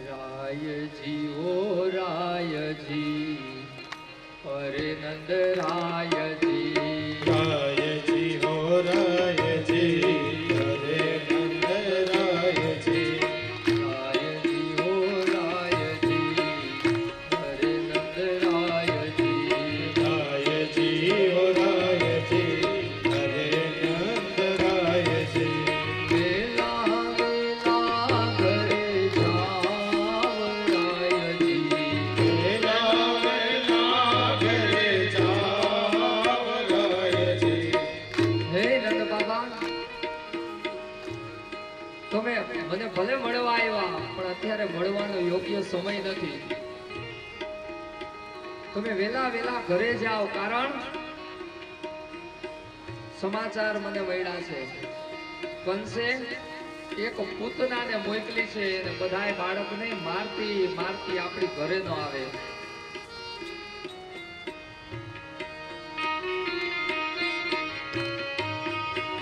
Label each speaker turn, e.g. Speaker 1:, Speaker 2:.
Speaker 1: રાયજી ઓ રાયજી, અરે નંદ રાયજી,
Speaker 2: રાયજી હો રાયજી, અરે નંદ રાયજી,
Speaker 1: રાયજી ઓ રાયજી, અરે નંદ રાયજી,
Speaker 2: રાયજી હો રાયજી, અરે નંદ રાયજી,
Speaker 1: વેલા વેલા ઘરે જાવ રાયજી,
Speaker 2: વેલા વેલા ઘરે જાવ રાયજી.
Speaker 1: હે નંદ બાબા, તમે મને ભલે મળવા આવ્યા પણ અત્યારે મળવાનો યોગ્ય સમય નથી. તમે વેલા વેલા ઘરે જાઓ, કારણ સમાચાર મને મળ્યા છે. કંસે એક પૂતનાને મોકલી છે અને બધાય બાળકને મારતી મારતી આપણી ઘરે ન આવે.